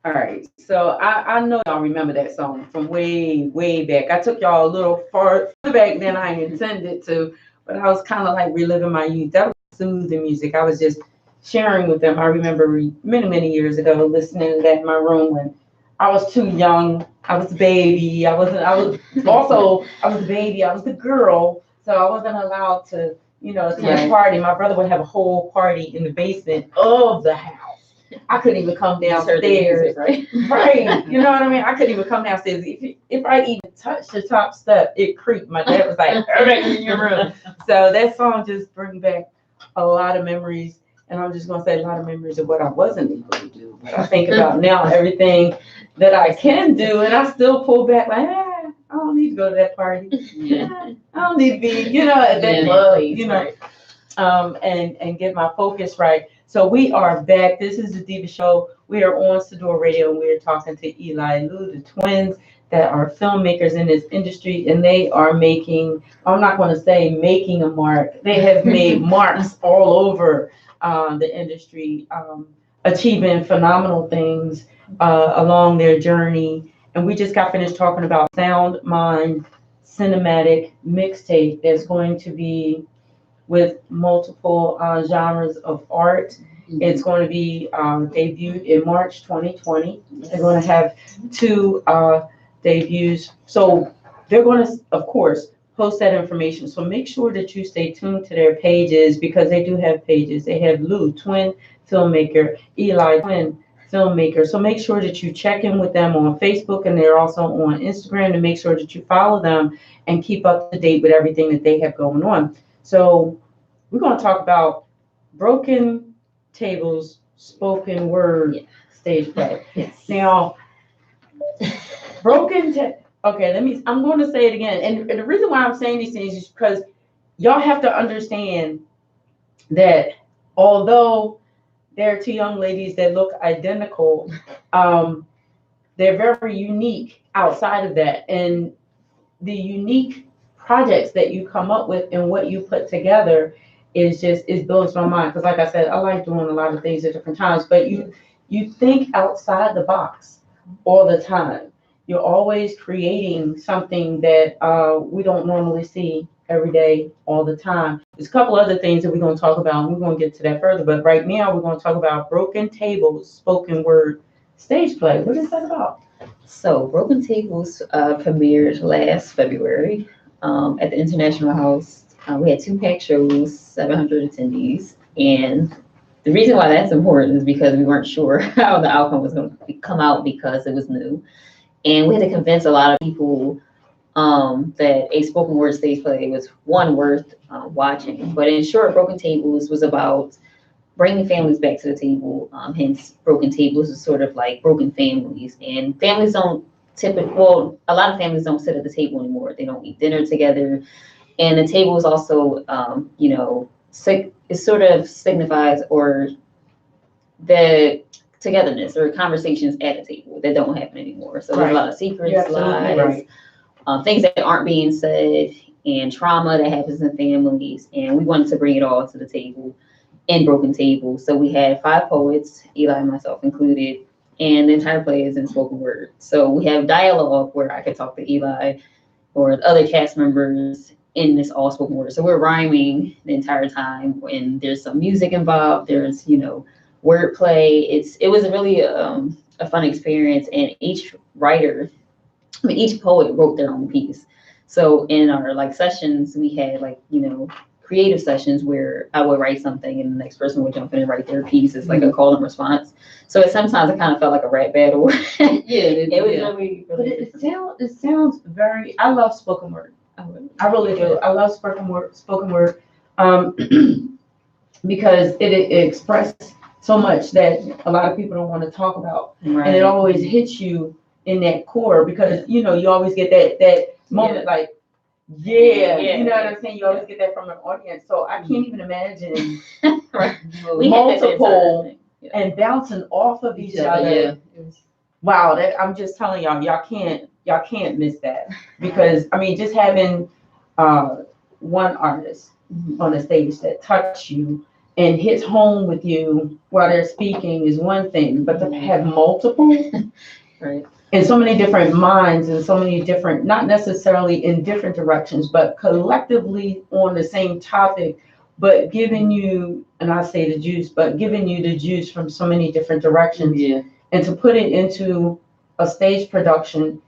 All right, so I know y'all remember that song from way, way back. I took y'all a little far back than I intended to, but I was kind of like reliving my youth. That was soothing music. I was just sharing with them. I remember many, many years ago listening to that in my room when I was too young. I was a baby. I was a baby. I was the girl, so I wasn't allowed to, attend a party. My brother would have a whole party in the basement of the house. I couldn't even come downstairs. Music, right? Right. You know what I mean? I couldn't even come downstairs. If I even touched the top step, it creaked. My dad was like, "Everybody in your room." So that song just brings back a lot of memories. And I'm just gonna say a lot of memories of what I wasn't able to do. But I think about now everything that I can do, and I still pull back like, I don't need to go to that party. I don't need to be, at that club, and get my focus right. So we are back. This is the Deeva Show. We are on Sador Radio, and we are talking to Eli and Lou, the twins that are filmmakers in this industry, and they are making, I'm not going to say making a mark. They have made marks all over the industry, achieving phenomenal things along their journey. And we just got finished talking about Sound Mind Cinematic Mixtape that's going to be with multiple genres of art. It's going to be debuted in March 2020. They're going to have two debuts. So they're going to, of course, post that information. So make sure that you stay tuned to their pages because they do have pages. They have Lou, twin filmmaker, Eli, twin filmmaker. So make sure that you check in with them on Facebook, and they're also on Instagram, to make sure that you follow them and keep up to date with everything that they have going on. So we're going to talk about Broken Tables spoken word stage play. Yes. Now, I'm going to say it again. And the reason why I'm saying these things is because y'all have to understand that although there are two young ladies that look identical, they're very unique outside of that. And the unique projects that you come up with and what you put together it blows my mind. Because like I said, I like doing a lot of things at different times, but you think outside the box all the time. You're always creating something that we don't normally see every day, all the time. There's a couple other things that we're going to talk about, and we're going to get to that further. But right now, we're going to talk about Broken Tables spoken word stage play. What is that about? So, Broken Tables premiered last February at the International House. We had two packed shows, 700 attendees, and the reason why that's important is because we weren't sure how the outcome was going to come out because it was new, and we had to convince a lot of people that a spoken word stage play was one worth watching. But in short, Broken Tables was about bringing families back to the table. Hence, Broken Tables is sort of like broken families, and families don't a lot of families don't sit at the table anymore. They don't eat dinner together. And the table is also, it sort of signifies or the togetherness or conversations at a table that don't happen anymore. So there's a lot of secrets, lies, things that aren't being said, and trauma that happens in families. And we wanted to bring it all to the table in Broken Table. So we had 5 poets, Eli and myself included, and the entire play is in spoken word. So we have dialogue where I could talk to Eli or the other cast members in this all spoken word. So we're rhyming the entire time, and there's some music involved. There's, wordplay. It was really a fun experience, and each poet wrote their own piece. So in our sessions, we had creative sessions where I would write something and the next person would jump in and write their piece. It's like a call and response. So sometimes it kind of felt like a rap battle. It was really but it sounds very. I love spoken word. I really do. I love spoken word, because it expresses so much that a lot of people don't want to talk about, and it always hits you in that core because you always get that moment you know what I'm saying. You always get that from an audience, so I can't even imagine multiple and bouncing off of each other. Wow, I'm just telling y'all can't miss that because just having one artist on the stage that touched you and hits home with you while they're speaking is one thing, but to have multiple Right. and so many different minds and so many different, not necessarily in different directions, but collectively on the same topic, but giving you, and I say the juice, but giving you the juice from so many different directions. Yeah. And to put it into a stage production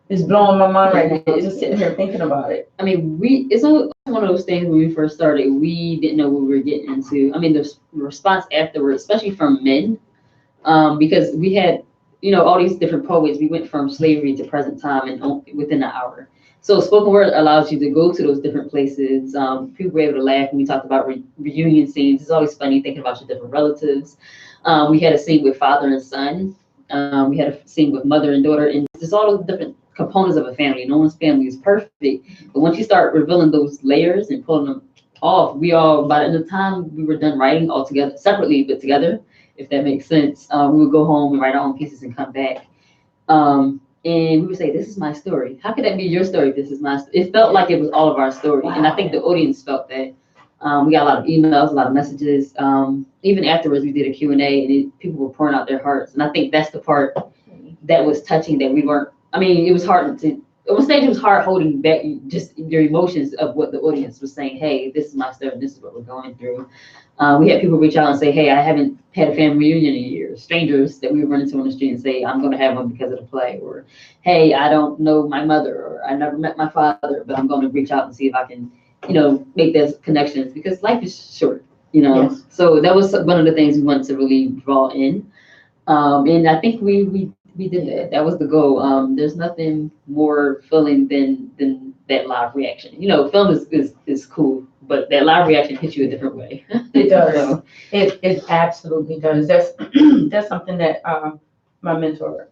it's blowing my mind right now. Just sitting here thinking about it. I mean, it's one of those things when we first started, we didn't know what we were getting into. I mean, the response afterwards, especially from men, because we had, all these different poets. We went from slavery to present time and within an hour. So spoken word allows you to go to those different places. People were able to laugh when we talked about reunion scenes. It's always funny thinking about your different relatives. We had a scene with father and son. We had a scene with mother and daughter, and just all those different components of a family. No one's family is perfect, but once you start revealing those layers and pulling them off, by the time we were done writing all together, separately but together, if that makes sense, we would go home and write our own pieces and come back. And we would say, "This is my story. How could that be your story? This is my story." It felt like it was all of our story, wow. And I think the audience felt that. We got a lot of emails, a lot of messages. Even afterwards, we did a Q&A, and people were pouring out their hearts. And I think that's the part that was touching, that we weren't. I mean, it was hard to. On stage, it was hard holding back just your emotions of what the audience was saying. Hey, this is my story. This is what we're going through. We had people reach out and say, "Hey, I haven't had a family reunion in years." Strangers that we would run into on the street and say, "I'm going to have one because of the play," or, "Hey, I don't know my mother," or, "I never met my father, but I'm going to reach out and see if I can, make those connections," because life is short, Yes. So that was one of the things we wanted to really draw in, and I think we did that. That was the goal. There's nothing more filling than that live reaction. Film is cool, but that live reaction hits you a different way. It does. So, it absolutely does. That's that's something that my mentor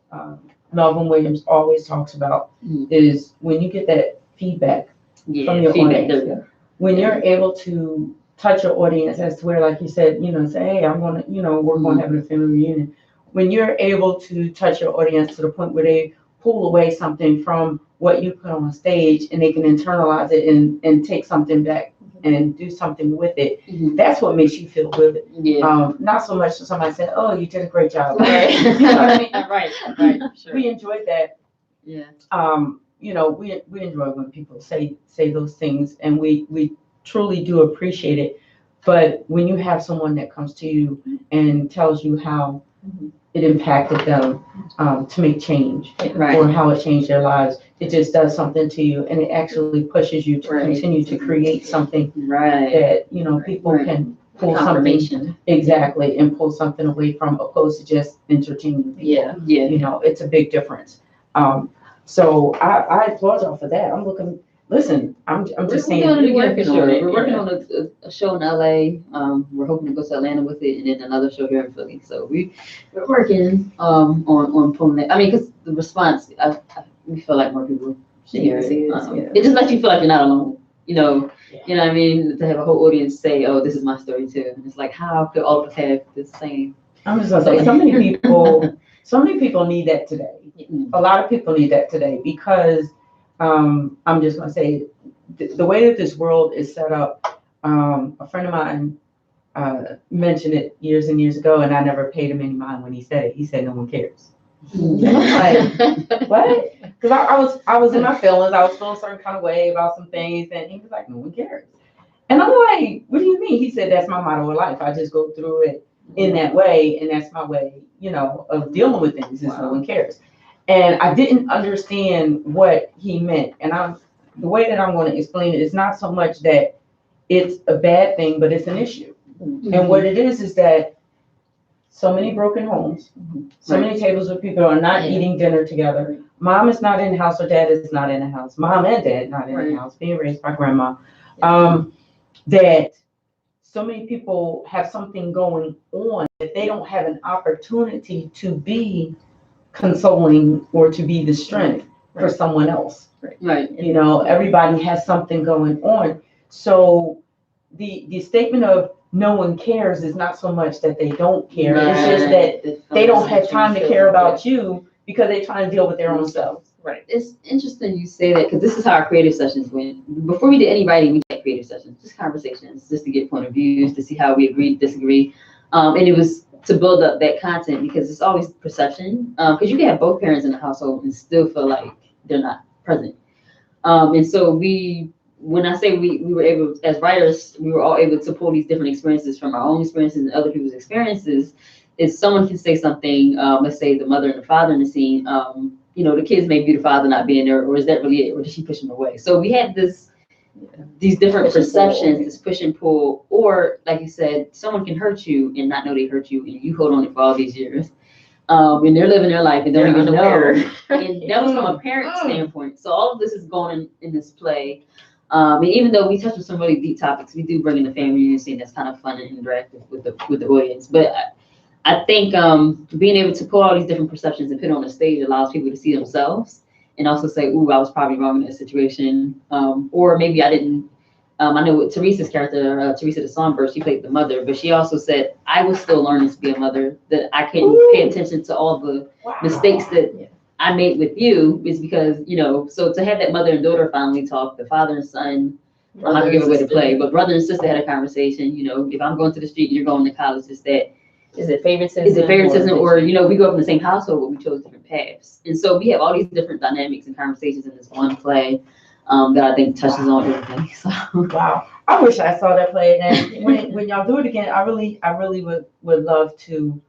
Melvin Williams always talks about, is when you get that feedback from your audience. When you're able to touch your audience as to where, like you said, say, "Hey, I'm going to, work on having a family reunion." When you're able to touch your audience to the point where they pull away something from what you put on stage and they can internalize it and take something back and do something with it, that's what makes you feel good. Yeah. Not so much that somebody said, "Oh, you did a great job." Right. You know what I mean? Right. Sure. We enjoyed that. Yeah. We enjoy when people say those things, and we truly do appreciate it. But when you have someone that comes to you and tells you how it impacted them to make change, right, or how it changed their lives, it just does something to you, and it actually pushes you to continue to create something, right, that people can pull something, exactly, and pull something away from, opposed to just entertaining people. Yeah. It's a big difference. So I applaud y'all for that. I'm just saying, we're working on it. We're working on a show in LA. We're hoping to go to Atlanta with it, and then another show here in Philly. So we're working on pulling it. I mean, because the response, we feel like more people should hear it. It just lets you feel like you're not alone. You know what I mean? To have a whole audience say, "Oh, this is my story too." And it's like, how could all of us have the same? I'm just gonna say, so many people need that today. A lot of people need that today, because I'm just gonna say, the way that this world is set up. A friend of mine mentioned it years and years ago, and I never paid him any mind when he said it. He said, "No one cares." Like, what? Because I was in my feelings. I was feeling a certain kind of way about some things, and he was like, "No one cares." And I'm like, "What do you mean?" He said, "That's my motto in life. I just go through it in that way, and that's my way, of dealing with things. Is no one cares." And I didn't understand what he meant. And the way that I'm going to explain it is not so much that it's a bad thing, but it's an issue. And what it is that so many broken homes, so many tables where people are not eating dinner together. Mom is not in the house, or dad is not in the house. Mom and dad not in the house, being raised by grandma. That so many people have something going on that they don't have an opportunity to be consoling or to be the strength for someone else. Right. Everybody has something going on. So the statement of "no one cares" is not so much that they don't care. Right. It's just that they don't have time to care about you because they're trying to deal with their own selves. Right. It's interesting you say that because this is how our creative sessions went. Before we did any writing, we had creative sessions, just conversations, just to get point of views, to see how we agree, disagree. And it was to build up that content because it's always perception. Because you can have both parents in the household and still feel like they're not present. And so when I say we were able, as writers, we were all able to pull these different experiences from our own experiences and other people's experiences. If someone can say something, let's say the mother and the father in the scene, the kids may view the father not being there, or is that really it, or did she push him away? So we had these different perceptions, this push and pull, or like you said, someone can hurt you and not know they hurt you, and you hold on it for all these years. And they're living their life and don't even know. And that was from a parent standpoint. So all of this is going in this play. And even though we touch on some really deep topics, we do bring in the family reunion scene that's kind of fun and interactive with the audience. But I think being able to pull all these different perceptions and put it on the stage allows people to see themselves and also say, ooh, I was probably wrong in that situation. Or maybe I didn't. I know with Teresa's character, Teresa the Songbird, she played the mother, but she also said, I was still learning to be a mother, that I couldn't pay attention to all the mistakes that I made with you is because, so to have that mother and daughter finally talk, the father and son, I'm not gonna give away the play, but brother and sister had a conversation, if I'm going to the street and you're going to college, is it favoritism or we grew up in the same household, but we chose different paths. And so we have all these different dynamics and conversations in this one play that I think touches on everything. So. Wow. I wish I saw that play. And when y'all do it again, I really would love to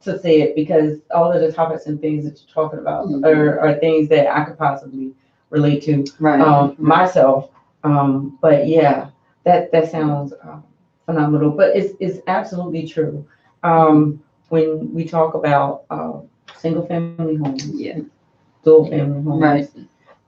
see it because all of the topics and things that you're talking about are things that I could possibly relate to myself. But yeah, that sounds phenomenal. But it's absolutely true. When we talk about single family homes, dual family homes,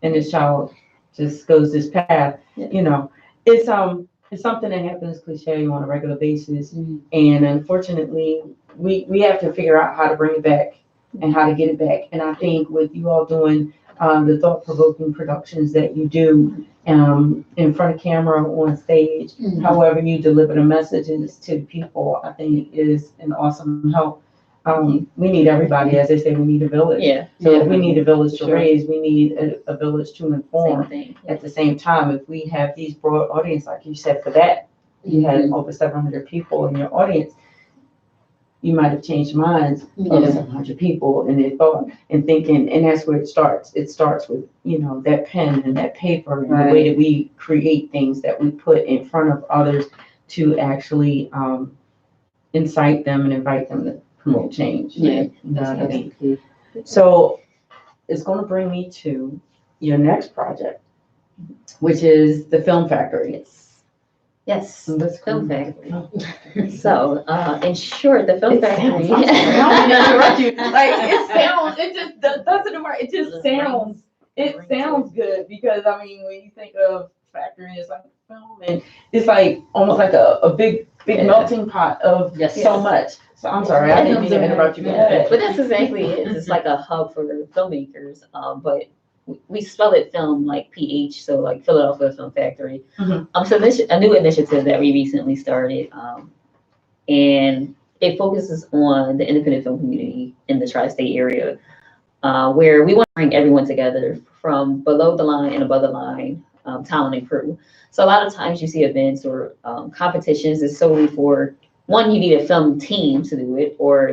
and this child just goes this path, it's something that happens cliche on a regular basis, and unfortunately, we have to figure out how to bring it back and how to get it back. And I think with you all doing the thought-provoking productions that you do in front of camera, on stage, however you deliver the messages to people, I think is an awesome help. We need everybody, as they say, we need a village. Yeah. So if we need a village to raise, we need a village to inform. At the same time, if we have these broad audience, like you said, for that, you had over 700 people in your audience, you might have changed minds of 700 people and their thought and thinking, and that's where it starts. It starts with, that pen and that paper and the way that we create things that we put in front of others to actually incite them and invite them to promote change. Yeah. You know what I mean? So it's going to bring me to your next project, which is the Film Factory. Yes, That's Film cool. Factory. So, in short, the Film Factory. It sounds good because when you think of factory, it's like film, and it's like almost like a big melting pot of so much. So I'm sorry, I didn't mean to interrupt you. But that's exactly it. It's like a hub for filmmakers. But we spell it film like PH, so like Philadelphia Film Factory. So this a new initiative that we recently started, and it focuses on the independent film community in the tri-state area, where we want to bring everyone together from below the line and above the line, talent and crew. So a lot of times you see events or competitions is solely for one, you need a film team to do it, or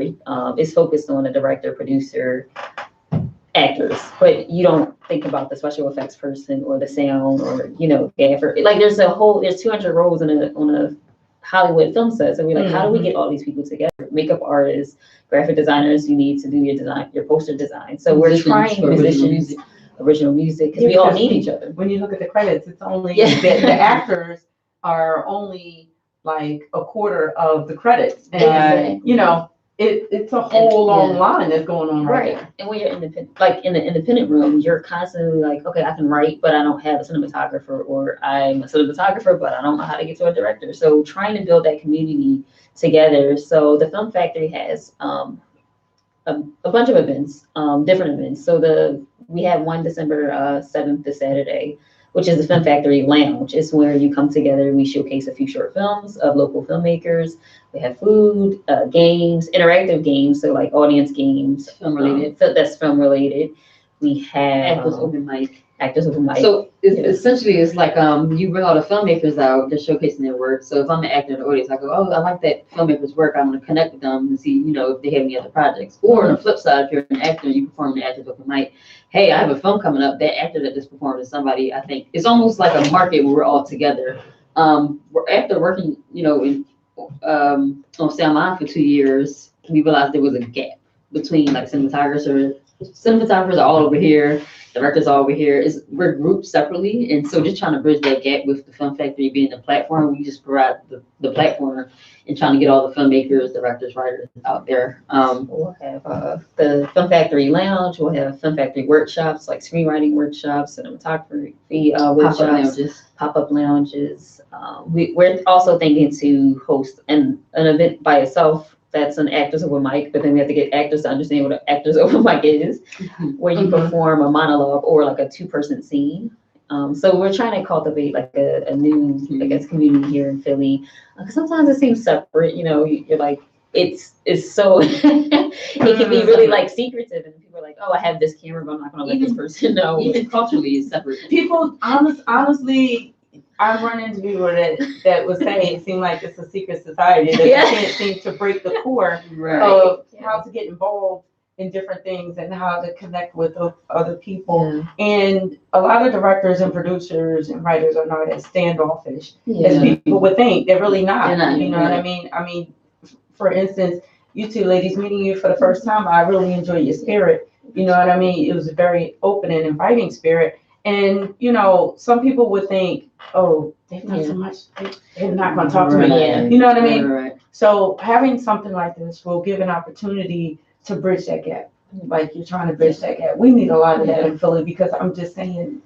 it's focused on a director, producer, actors, but you don't think about the special effects person or the sound or gaffer. Like there's 200 roles on a Hollywood film set. So we're like, how do we get all these people together? Makeup artists, graphic designers, you need to do your design, your poster design. So we're trying musicians, original music, because we all need each other. When you look at the credits, it's only the actors are only like a quarter of the credits, and it's a whole long line that's going on right now. And when you're independent, like in the independent room, you're constantly like, okay, I can write, but I don't have a cinematographer, or I'm a cinematographer, but I don't know how to get to a director. So trying to build that community together. So the Film Factory has a bunch of events, different events. So we have one December 7th, this Saturday, which is the Film Factory Lounge. It's where you come together. We showcase a few short films of local filmmakers. We have food, games, interactive games, so like audience games, film related. So that's film related. We have Actors open mic. actors open mic. So essentially, it's like you bring all the filmmakers out, they're showcasing their work. So if I'm an actor in the audience, I go, oh, I like that filmmaker's work. I'm going to connect with them and see, you know, if they have any other projects. Or on the flip side, if you're an actor and you perform in the actors open mic, hey, I have a film coming up. That actor that just performed is somebody. I think it's almost like a market where we're all together. After working, you know, on Salmon for 2 years, we realized there was a gap between like cinematographers are all over here, directors are over here. We're grouped separately, and so just trying to bridge that gap with the Film Factory being the platform, we just provide the platform and trying to get all the filmmakers, directors, writers out there. We'll have the Film Factory Lounge. We'll have Film Factory workshops, like screenwriting workshops, cinematography workshops, pop-up lounges. We're also thinking to host an event by itself. That's an actors open mic, but then we have to get actors to understand what an actors open mic is, where you perform a monologue or like a 2-person scene. So we're trying to cultivate like a new, I guess, community here in Philly. Because sometimes it seems separate, you know, you're like, it's so, it can be really like secretive, and people are like, oh, I have this camera, but I'm not gonna let this person know. Even culturally, it's separate. People, honestly, I run into people that would say it seems like it's a secret society that you can't seem to break the core of how to get involved in different things and how to connect with other people. And a lot of directors and producers and writers are not as standoffish as people would think. They're really not. You know what I mean? I mean, for instance, you two ladies meeting you for the first time, I really enjoy your spirit. You know what I mean? It was a very open and inviting spirit. And, you know, some people would think, oh, they've done so much, they're not going to talk to me. You know what I mean? So having something like this will give an opportunity to bridge that gap. Like you're trying to bridge that gap. We need a lot of that in Philly, because I'm just saying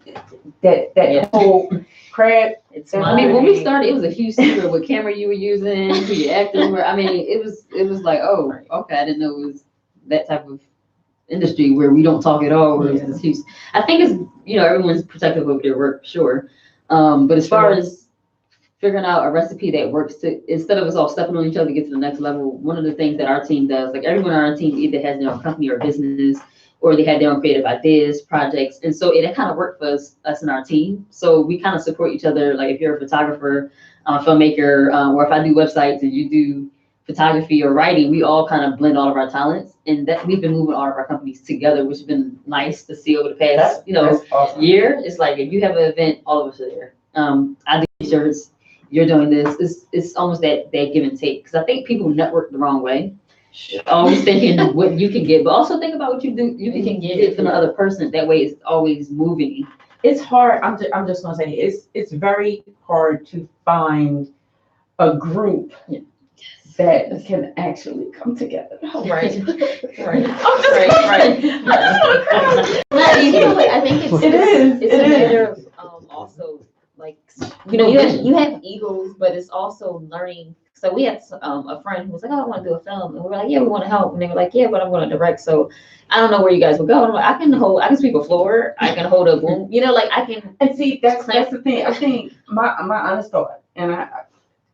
that whole crap. I mean, when we started, it was a huge secret what camera you were using, who your actors were. I mean, it was like, oh, okay, I didn't know it was that type of industry where we don't talk at all. Where it's this huge. I think it's, you know, everyone's protective of their work, sure. But as far as figuring out a recipe that works to, instead of us all stepping on each other to get to the next level, one of the things that our team does, like everyone on our team either has their own company or business, or they had their own creative ideas, projects. And so it kind of worked for us and our team. So we kind of support each other. Like if you're a photographer, a filmmaker, or if I do websites and you do photography or writing, we all kind of blend all of our talents, and that we've been moving all of our companies together, which has been nice to see over the past, awesome. Year. It's like if you have an event, all of us are there. I do shirts, you're doing this. It's almost that give and take, because I think people network the wrong way. Always thinking what you can get, but also think about what you can get from the other person. That way, it's always moving. It's hard. I'm just gonna say it's very hard to find a group that can actually come together. Right. Not easy. I think it's a matter of also, like, you know, you have egos, but it's also learning. So we had a friend who was like, oh, I want to do a film, and we were like, yeah, we want to help, and they were like, yeah, but I'm going to direct. So I don't know where you guys will go. And I'm like, I can sweep a floor, I can hold a boom, you know, like I can. And see, that's the thing. I think my honest thought, and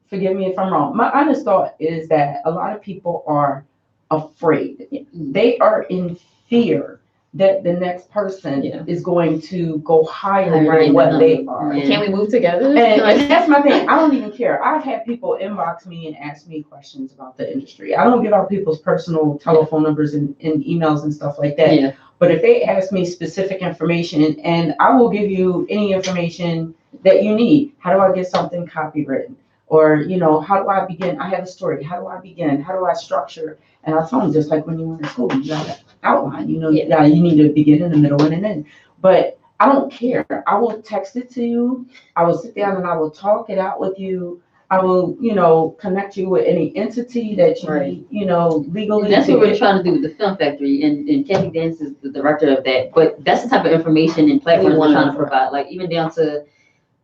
forgive me if I'm wrong, my honest thought is that a lot of people are afraid. They are in fear that the next person is going to go higher than what they are. Can we move together? And that's my thing. I don't even care. I've had people inbox me and ask me questions about the industry. I don't give out people's personal telephone numbers and emails and stuff like that. Yeah. But if they ask me specific information, and I will give you any information that you need. How do I get something copywritten? Or, you know, how do I begin? I have a story. How do I begin? How do I structure? And I tell them, just like when you were in school, you got to outline, you know, you need to begin in the middle and an end. But I don't care. I will text it to you. I will sit down and I will talk it out with you. I will, you know, connect you with any entity that you need, you know, legally. And that's what we're trying to do with the Film Factory. And Kathy Dance is the director of that. But that's the type of information and platforms we're trying to provide, like even down to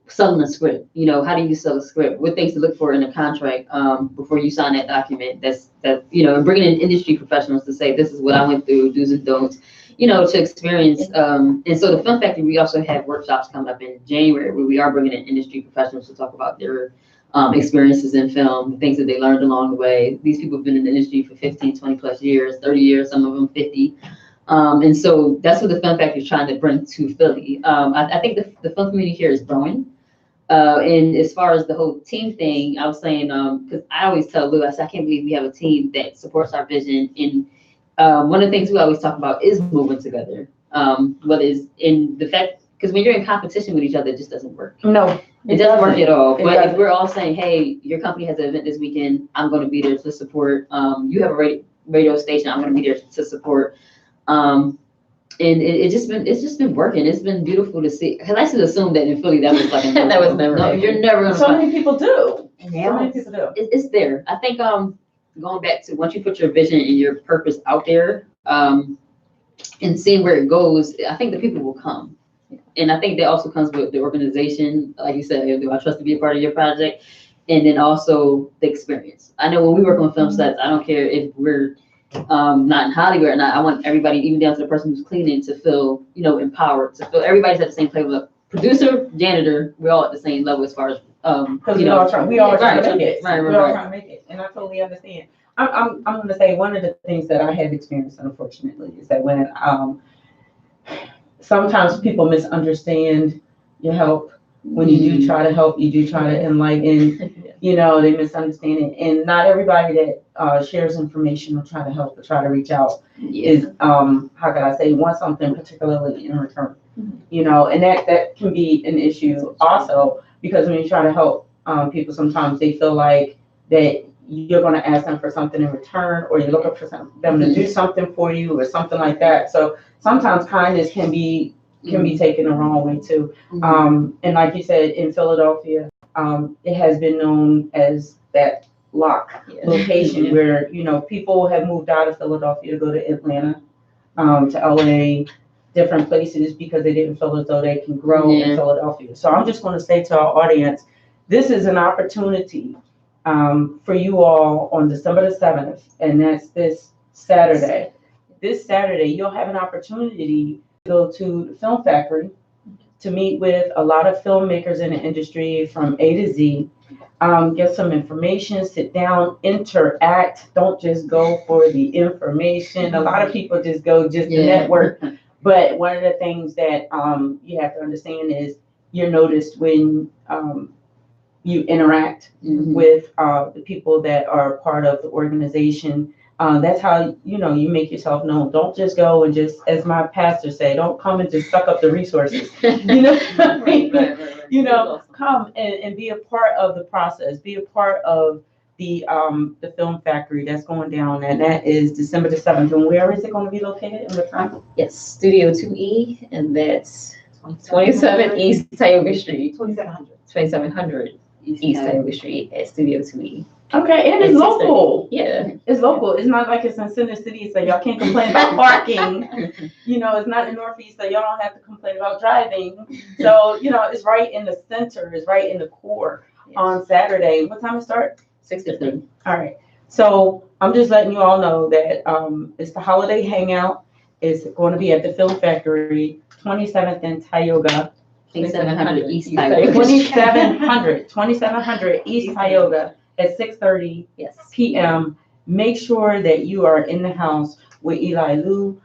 selling a script. You know, how do you sell a script? What things to look for in a contract before you sign that document? That's you know, and bringing in industry professionals to say, this is what I went through, do's and don'ts, you know, to experience. And so the Film Factory, we also have workshops coming up in January where we are bringing in industry professionals to talk about their experiences in film, things that they learned along the way. These people have been in the industry for 15, 20 plus years, 30 years, some of them 50. And so that's what the film factory is trying to bring to Philly. I think the film community here is growing. And as far as the whole team thing, I was saying, because I always tell Lou, I said, I can't believe we have a team that supports our vision. And one of the things we always talk about is moving together. Whether it's in the fact, because when you're in competition with each other, it just doesn't work. No, it doesn't work at all. It But doesn't. if we're all saying, hey, your company has an event this weekend, I'm going to be there to support. You have a radio station, I'm going to be there to support. And it's just been working. It's been beautiful to see. Because I should assume that in Philly that was like That was never no, happening. you're never gonna So find. many people do. So Now many people do. it's there. I think going back to once you put your vision and your purpose out there, and seeing where it goes, I think the people will come. And I think that also comes with the organization, like you said, do I trust to be a part of your project? And then also the experience. I know when we work on film sets, I don't care if we're not in Hollywood or not. I want everybody, even down to the person who's cleaning, to feel, empowered, to feel everybody's at the same level. Producer, janitor, we're all at the same level as far as Because we all trying to make it. Right. We all trying to make it, and I totally understand. I'm going to say one of the things that I have experienced, unfortunately, is that when sometimes people misunderstand your help. When you do try to help, you do try to enlighten. They misunderstand it, and not everybody that shares information or try to help or try to reach out is how can I say want something particularly in return. And that can be an issue also, because when you try to help people, sometimes they feel like that you're going to ask them for something in return, or you're looking for them to do something for you or something like that. So sometimes kindness can be taken the wrong way too. And like you said, in Philadelphia, it has been known as that lock location where, people have moved out of Philadelphia to go to Atlanta, to LA, different places, because they didn't feel as though they can grow in Philadelphia. So I'm just going to say to our audience, this is an opportunity for you all on December the 7th, and that's this Saturday. This Saturday, you'll have an opportunity to go to the Film Factory to meet with a lot of filmmakers in the industry from A to Z, get some information, sit down, interact. Don't just go for the information. A lot of people just go to network. But one of the things that you have to understand is you're noticed when you interact with the people that are part of the organization. That's how, you make yourself known. Don't just go and just, as my pastor say, don't come and just suck up the resources. Come and be a part of the process, be a part of the Film Factory that's going down, and that is December the 7th. And where is it going to be located and what time? Yes, Studio 2E, and that's 27 East Tioga Street. 2700 East Tioga Street at Studio 2E. Okay, and it's local. Yeah. It's local. It's not like it's in Center City, so y'all can't complain about parking. It's not in Northeast, so y'all don't have to complain about driving. So, it's right in the center, it's right in the core on Saturday. What time it start? 6:30. All right. So I'm just letting you all know that it's the holiday hangout. It's going to be at the Film Factory, 27th in Tioga. 2700 East Tioga. 2700 East Tioga at 6:30 p.m. Make sure that you are in the house with Eli Lou,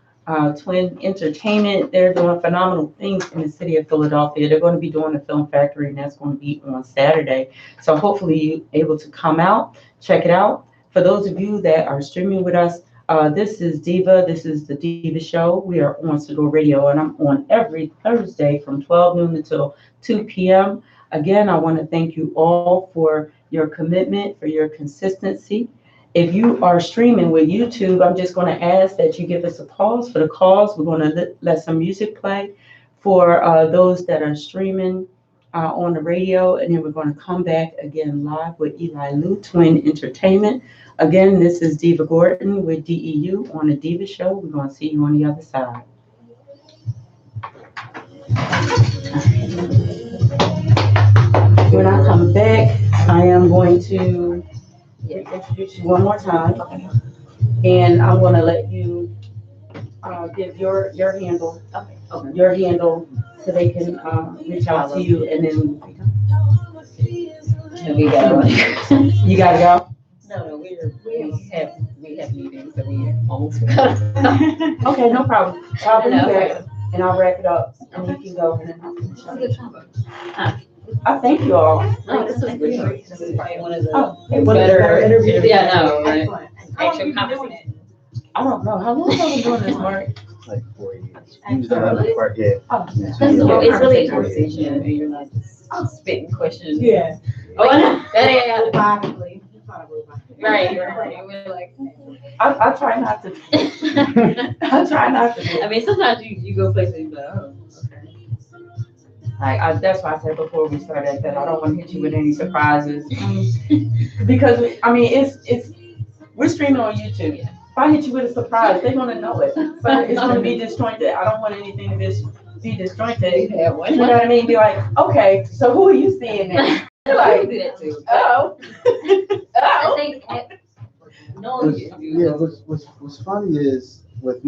Twin Entertainment. They're doing phenomenal things in the city of Philadelphia. They're going to be doing the Film Factory, and that's going to be on Saturday. So hopefully you're able to come out, check it out. For those of you that are streaming with us, this is Deeva. This is the Deeva Show. We are on Sador Radio, and I'm on every Thursday from 12 noon until 2 p.m. Again, I want to thank you all for your commitment, for your consistency. If you are streaming with YouTube, I'm just going to ask that you give us a pause for the calls. We're going to let some music play for those that are streaming on the radio, and then we're going to come back again live with Eli Lou, Twin Entertainment. Again, this is Deeva Gordon with DEU on the Deeva Show. We're going to see you on the other side. When I come back, I am going to introduce you one more time, and I'm going to let you give your handle, so they can reach out to you, and then And we got you got to go. No, we have meetings that we almost forgot. Okay, no problem. I'll bring you No. back and I'll wrap it up and you can go and then I'll finish It's a up. good combo. I thank you all. No, this was great. This is probably one of the Oh, better interviews. Yeah, I know, right? Actual conversation. I don't know. How long have I been doing this, Mark? Like 4 years. You was the other part, yeah. Oh, It's really a conversation, and you're not just spitting questions. yeah. Oh, I know. Yeah. Probably. Right. And we're like, I try not to. I try not to. I mean, sometimes you go places and you're like, oh, okay. That's why I said before we started that I don't want to hit you with any surprises. Because we're streaming on YouTube. If I hit you with a surprise, they're gonna know it. So it's gonna be disjointed. I don't want anything to be disjointed. Yeah, You know what I mean? Be like, okay, so who are you seeing now? You're I like, do that too. oh, I oh. think, no, What's funny is with most